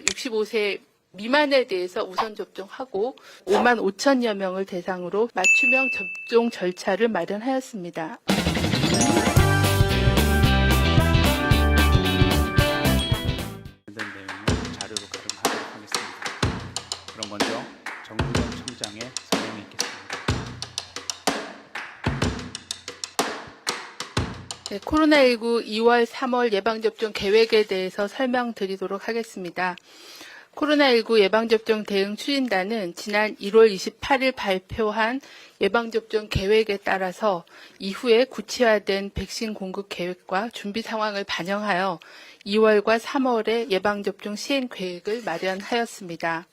65세 미만에 대해서 우선 접종하고 5만 5천여 명을 대상으로 맞춤형 접종 절차를 마련하였습니다. 관련된 내용을 자료로 가름하도록 하겠습니다. 그럼 먼저 정무영 청장의 설명이 있겠습니다. 네, 코로나19 2월, 3월 예방접종 계획에 대해서 설명드리도록 하겠습니다. 코로나19 예방접종 대응 추진단은 지난 1월 28일 발표한 예방접종 계획에 따라서 이후에 구체화된 백신 공급 계획과 준비 상황을 반영하여 2월과 3월에 예방접종 시행 계획을 마련하였습니다.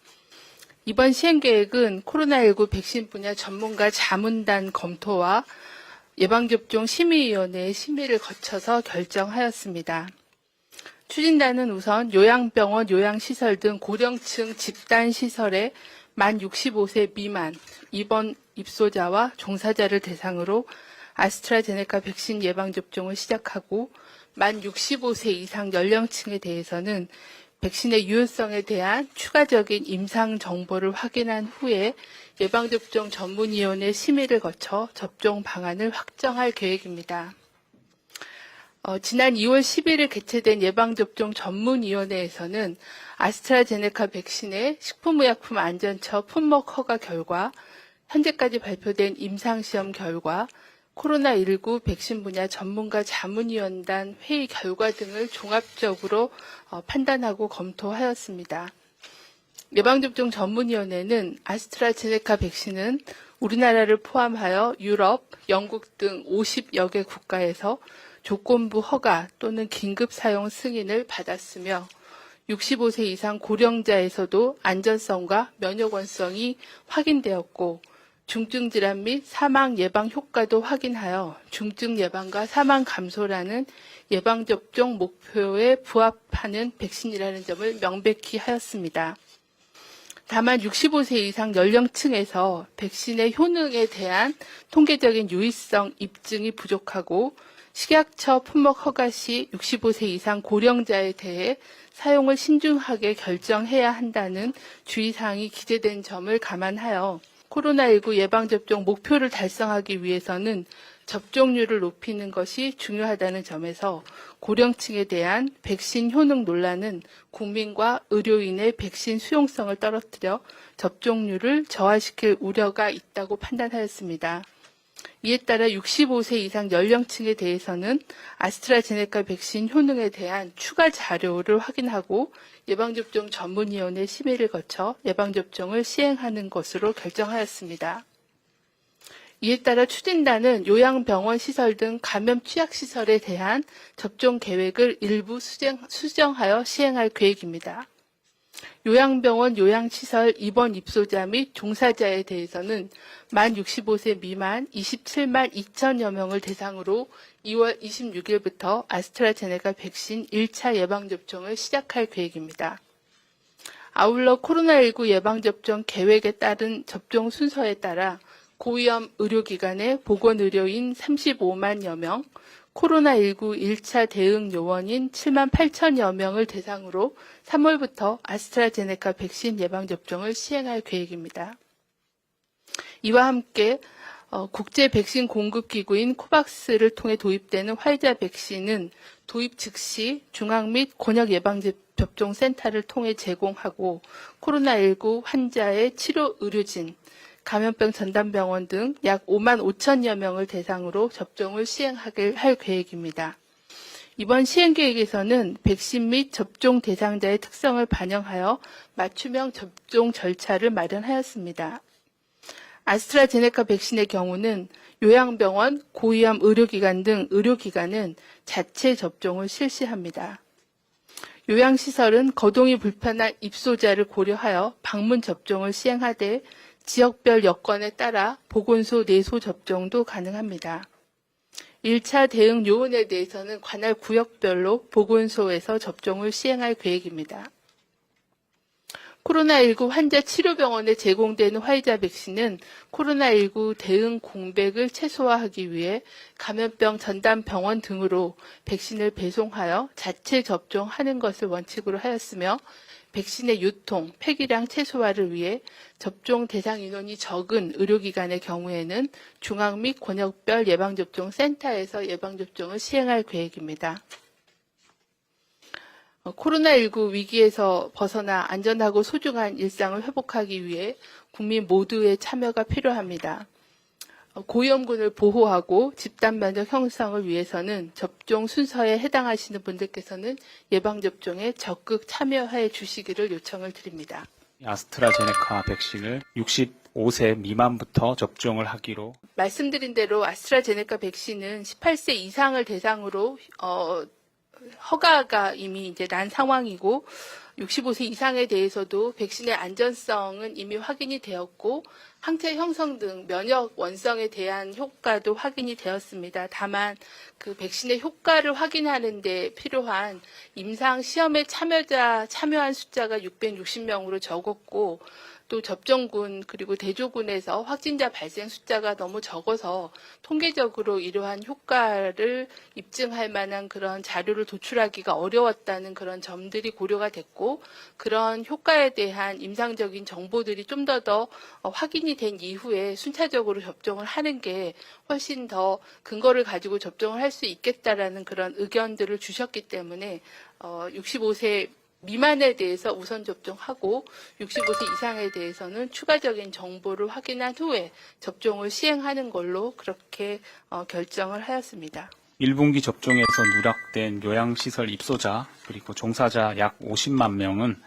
이번 시행 계획은 코로나19 백신 분야 전문가 자문단 검토와 예방접종 심의위원회의 심의를 거쳐서 결정하였습니다. 추진단은 우선 요양병원, 요양시설 등 고령층 집단시설에 만 65세 미만 입원 입소자와 종사자를 대상으로 아스트라제네카 백신 예방접종을 시작하고 만 65세 이상 연령층에 대해서는 백신의 유효성에 대한 추가적인 임상 정보를 확인한 후에 예방접종 전문위원회 심의를 거쳐 접종 방안을 확정할 계획입니다. 지난 2월 11일 개최된 예방접종 전문위원회에서는 아스트라제네카 백신의 식품의약품 안전처 품목 허가 결과, 현재까지 발표된 임상시험 결과, 코로나19 백신 분야 전문가 자문위원단 회의 결과 등을 종합적으로 판단하고 검토하였습니다. 예방접종 전문위원회는 아스트라제네카 백신은 우리나라를 포함하여 유럽, 영국 등 50여 개 국가에서 조건부 허가 또는 긴급 사용 승인을 받았으며 65세 이상 고령자에서도 안전성과 면역원성이 확인되었고 중증 질환 및 사망 예방 효과도 확인하여 중증 예방과 사망 감소라는 예방접종 목표에 부합하는 백신이라는 점을 명백히 하였습니다. 다만 65세 이상 연령층에서 백신의 효능에 대한 통계적인 유의성 입증이 부족하고 식약처 품목 허가 시 65세 이상 고령자에 대해 사용을 신중하게 결정해야 한다는 주의사항이 기재된 점을 감안하여 코로나19 예방접종 목표를 달성하기 위해서는 접종률을 높이는 것이 중요하다는 점에서 고령층에 대한 백신 효능 논란은 국민과 의료인의 백신 수용성을 떨어뜨려 접종률을 저하시킬 우려가 있다고 판단하였습니다. 이에 따라 65세 이상 연령층에 대해서는 아스트라제네카 백신 효능에 대한 추가 자료를 확인하고 예방접종 전문위원회 심의를 거쳐 예방접종을 시행하는 것으로 결정하였습니다. 이에 따라 추진단은 요양병원 시설 등 감염 취약시설에 대한 접종 계획을 일부 수정하여 시행할 계획입니다. 요양병원, 요양시설 입원 입소자 및 종사자에 대해서는 만 65세 미만 27만 2천여 명을 대상으로 2월 26일부터 아스트라제네카 백신 1차 예방접종을 시작할 계획입니다. 아울러 코로나19 예방접종 계획에 따른 접종 순서에 따라 고위험 의료기관의 보건의료인 35만여 명, 코로나19 1차 대응 요원인 7만 8천여 명을 대상으로 3월부터 아스트라제네카 백신 예방접종을 시행할 계획입니다. 이와 함께 국제 백신 공급기구인 코박스를 통해 도입되는 화이자 백신은 도입 즉시 중앙 및 권역 예방접종센터를 통해 제공하고 코로나19 환자의 치료 의료진, 감염병 전담병원 등 약 5만 5천여 명을 대상으로 접종을 할 계획입니다. 이번 시행 계획에서는 백신 및 접종 대상자의 특성을 반영하여 맞춤형 접종 절차를 마련하였습니다. 아스트라제네카 백신의 경우는 요양병원, 고위험 의료기관 등 의료기관은 자체 접종을 실시합니다. 요양시설은 거동이 불편한 입소자를 고려하여 방문 접종을 시행하되 지역별 여건에 따라 보건소 내소 접종도 가능합니다. 1차 대응 요원에 대해서는 관할 구역별로 보건소에서 접종을 시행할 계획입니다. 코로나19 환자 치료병원에 제공되는 화이자 백신은 코로나19 대응 공백을 최소화하기 위해 감염병 전담병원 등으로 백신을 배송하여 자체 접종하는 것을 원칙으로 하였으며 백신의 유통, 폐기량 최소화를 위해 접종 대상 인원이 적은 의료기관의 경우에는 중앙 및 권역별 예방접종센터에서 예방접종을 시행할 계획입니다. 코로나19 위기에서 벗어나 안전하고 소중한 일상을 회복하기 위해 국민 모두의 참여가 필요합니다. 고위험군을 보호하고 집단 면역 형성을 위해서는 접종 순서에 해당하시는 분들께서는 예방접종에 적극 참여해 주시기를 요청을 드립니다. 아스트라제네카 백신을 65세 미만부터 접종을 하기로 말씀드린 대로 아스트라제네카 백신은 18세 이상을 대상으로 허가가 이미 이제 난 상황이고 65세 이상에 대해서도 백신의 안전성은 이미 확인이 되었고 항체 형성 등 면역 원성에 대한 효과도 확인이 되었습니다. 다만 그 백신의 효과를 확인하는 데 필요한 임상 시험에 참여한 숫자가 660명으로 적었고 또 접종군 그리고 대조군에서 확진자 발생 숫자가 너무 적어서 통계적으로 이러한 효과를 입증할 만한 그런 자료를 도출하기가 어려웠다는 그런 점들이 고려가 됐고 그런 효과에 대한 임상적인 정보들이 좀 더 확인이 된 이후에 순차적으로 접종을 하는 게 훨씬 더 근거를 가지고 접종을 할 수 있겠다라는 그런 의견들을 주셨기 때문에 65세 미만에 대해서 우선 접종하고 65세 이상에 대해서는 추가적인 정보를 확인한 후에 접종을 시행하는 걸로 그렇게 결정을 하였습니다. 1분기 접종에서 누락된 요양시설 입소자 그리고 종사자 약 50만 명은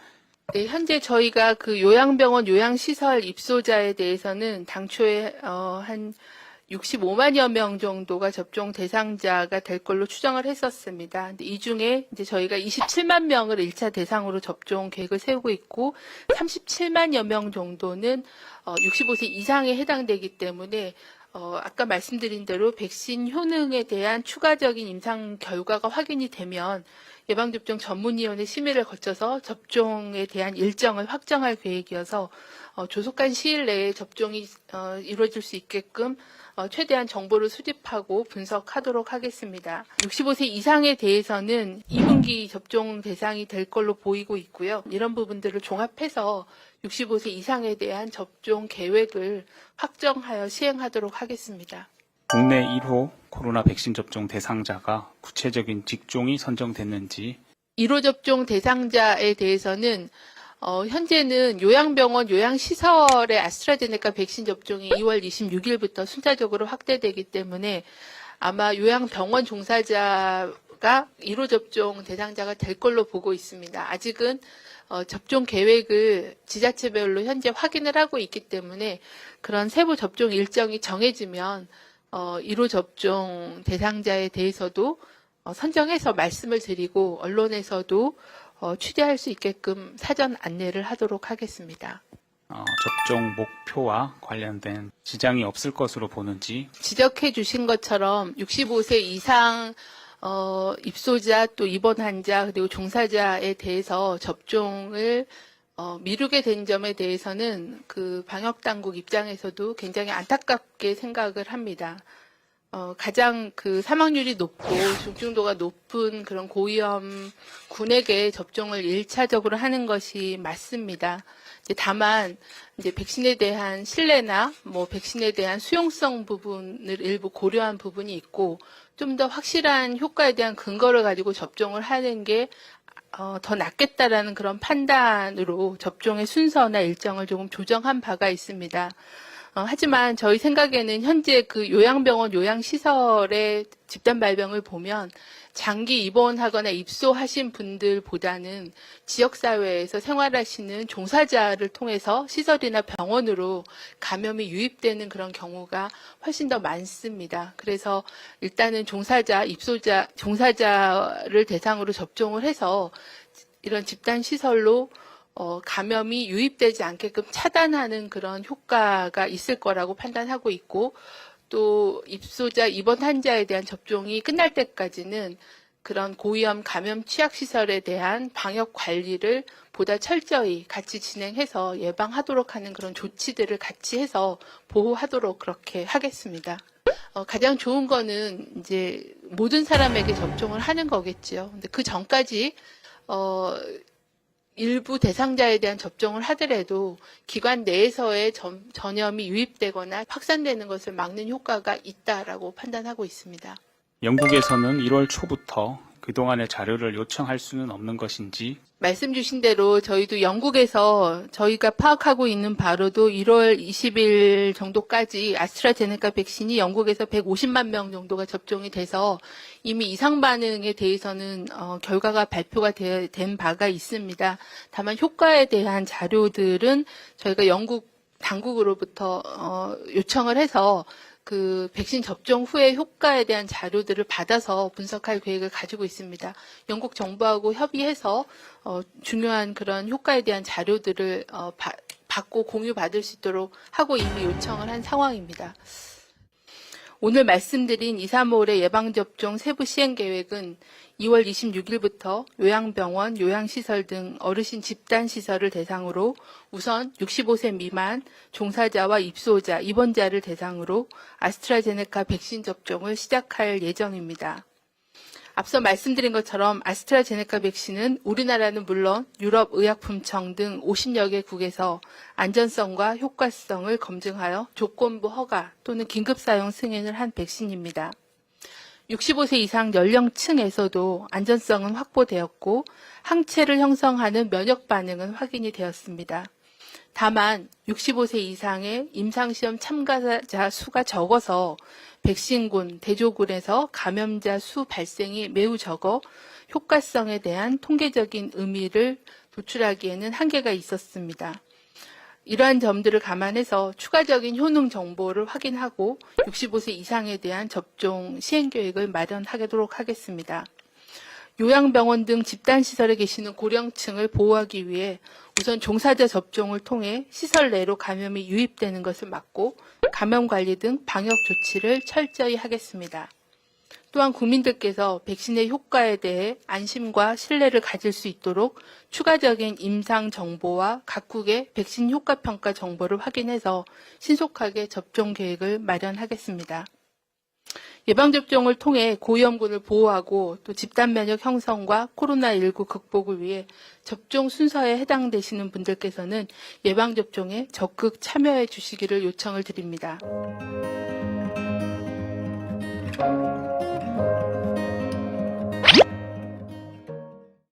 네, 현재 저희가 그 요양병원 요양시설 입소자에 대해서는 당초에 한 65만여 명 정도가 접종 대상자가 될 걸로 추정을 했었습니다. 근데 이 중에 이제 저희가 27만 명을 1차 대상으로 접종 계획을 세우고 있고 37만여 명 정도는 65세 이상에 해당되기 때문에 아까 말씀드린 대로 백신 효능에 대한 추가적인 임상 결과가 확인이 되면 예방접종 전문위원회 심의를 거쳐서 접종에 대한 일정을 확정할 계획이어서 조속한 시일 내에 접종이 이루어질 수 있게끔 최대한 정보를 수집하고 분석하도록 하겠습니다. 65세 이상에 대해서는 2분기 접종 대상이 될 걸로 보이고 있고요. 이런 부분들을 종합해서 65세 이상에 대한 접종 계획을 확정하여 시행하도록 하겠습니다. 국내 1호 코로나 백신 접종 대상자가 구체적인 직종이 선정됐는지 1호 접종 대상자에 대해서는 현재는 요양병원, 요양시설의 아스트라제네카 백신 접종이 2월 26일부터 순차적으로 확대되기 때문에 아마 요양병원 종사자가 1호 접종 대상자가 될 걸로 보고 있습니다. 아직은 접종 계획을 지자체별로 현재 확인을 하고 있기 때문에 그런 세부 접종 일정이 정해지면 1호 접종 대상자에 대해서도 선정해서 말씀을 드리고 언론에서도 취재할 수 있게끔 사전 안내를 하도록 하겠습니다. 접종 목표와 관련된 지장이 없을 것으로 보는지 지적해 주신 것처럼 65세 이상 입소자 또 입원 환자 그리고 종사자에 대해서 접종을 미루게 된 점에 대해서는 그 방역 당국 입장에서도 굉장히 안타깝게 생각을 합니다. 가장 그 사망률이 높고 중증도가 높은 그런 고위험 군에게 접종을 1차적으로 하는 것이 맞습니다. 다만 이제 백신에 대한 신뢰나 백신에 대한 수용성 부분을 일부 고려한 부분이 있고 좀 더 확실한 효과에 대한 근거를 가지고 접종을 하는 게 더 낫겠다라는 그런 판단으로 접종의 순서나 일정을 조금 조정한 바가 있습니다. 하지만 저희 생각에는 현재 그 요양병원, 요양시설의 집단 발병을 보면 장기 입원하거나 입소하신 분들보다는 지역사회에서 생활하시는 종사자를 통해서 시설이나 병원으로 감염이 유입되는 그런 경우가 훨씬 더 많습니다. 그래서 일단은 종사자를 대상으로 접종을 해서 이런 집단 시설로 감염이 유입되지 않게끔 차단하는 그런 효과가 있을 거라고 판단하고 있고 또 입소자 입원 환자에 대한 접종이 끝날 때까지는 그런 고위험 감염 취약시설에 대한 방역 관리를 보다 철저히 같이 진행해서 예방하도록 하는 그런 조치들을 같이 해서 보호하도록 그렇게 하겠습니다. 가장 좋은 거는 이제 모든 사람에게 접종을 하는 거겠죠. 근데 그 전까지 일부 대상자에 대한 접종을 하더라도 기관 내에서의 전염이 유입되거나 확산되는 것을 막는 효과가 있다라고 판단하고 있습니다. 영국에서는 1월 초부터 그동안의 자료를 요청할 수는 없는 것인지 말씀 주신 대로 저희도 영국에서 저희가 파악하고 있는 바로도 1월 20일 정도까지 아스트라제네카 백신이 영국에서 150만 명 정도가 접종이 돼서 이미 이상 반응에 대해서는 결과가 발표가 된 바가 있습니다. 다만 효과에 대한 자료들은 저희가 영국 당국으로부터 요청을 해서 그 백신 접종 후의 효과에 대한 자료들을 받아서 분석할 계획을 가지고 있습니다. 영국 정부하고 협의해서 중요한 그런 효과에 대한 자료들을 받고 공유받을 수 있도록 하고 이미 요청을 한 상황입니다. 오늘 말씀드린 2, 3월의 예방접종 세부 시행 계획은 2월 26일부터 요양병원, 요양시설 등 어르신 집단시설을 대상으로 우선 65세 미만 종사자와 입소자, 입원자를 대상으로 아스트라제네카 백신 접종을 시작할 예정입니다. 앞서 말씀드린 것처럼 아스트라제네카 백신은 우리나라는 물론 유럽의약품청 등 50여 개국에서 안전성과 효과성을 검증하여 조건부 허가 또는 긴급사용 승인을 한 백신입니다. 65세 이상 연령층에서도 안전성은 확보되었고 항체를 형성하는 면역 반응은 확인이 되었습니다. 다만 65세 이상의 임상시험 참가자 수가 적어서 백신군, 대조군에서 감염자 수 발생이 매우 적어 효과성에 대한 통계적인 의미를 도출하기에는 한계가 있었습니다. 이러한 점들을 감안해서 추가적인 효능 정보를 확인하고 65세 이상에 대한 접종 시행 계획을 마련하도록 하겠습니다. 요양병원 등 집단시설에 계시는 고령층을 보호하기 위해 우선 종사자 접종을 통해 시설 내로 감염이 유입되는 것을 막고 감염 관리 등 방역 조치를 철저히 하겠습니다. 또한 국민들께서 백신의 효과에 대해 안심과 신뢰를 가질 수 있도록 추가적인 임상 정보와 각국의 백신 효과 평가 정보를 확인해서 신속하게 접종 계획을 마련하겠습니다. 예방접종을 통해 고위험군을 보호하고 또 집단 면역 형성과 코로나19 극복을 위해 접종 순서에 해당되시는 분들께서는 예방접종에 적극 참여해 주시기를 요청을 드립니다.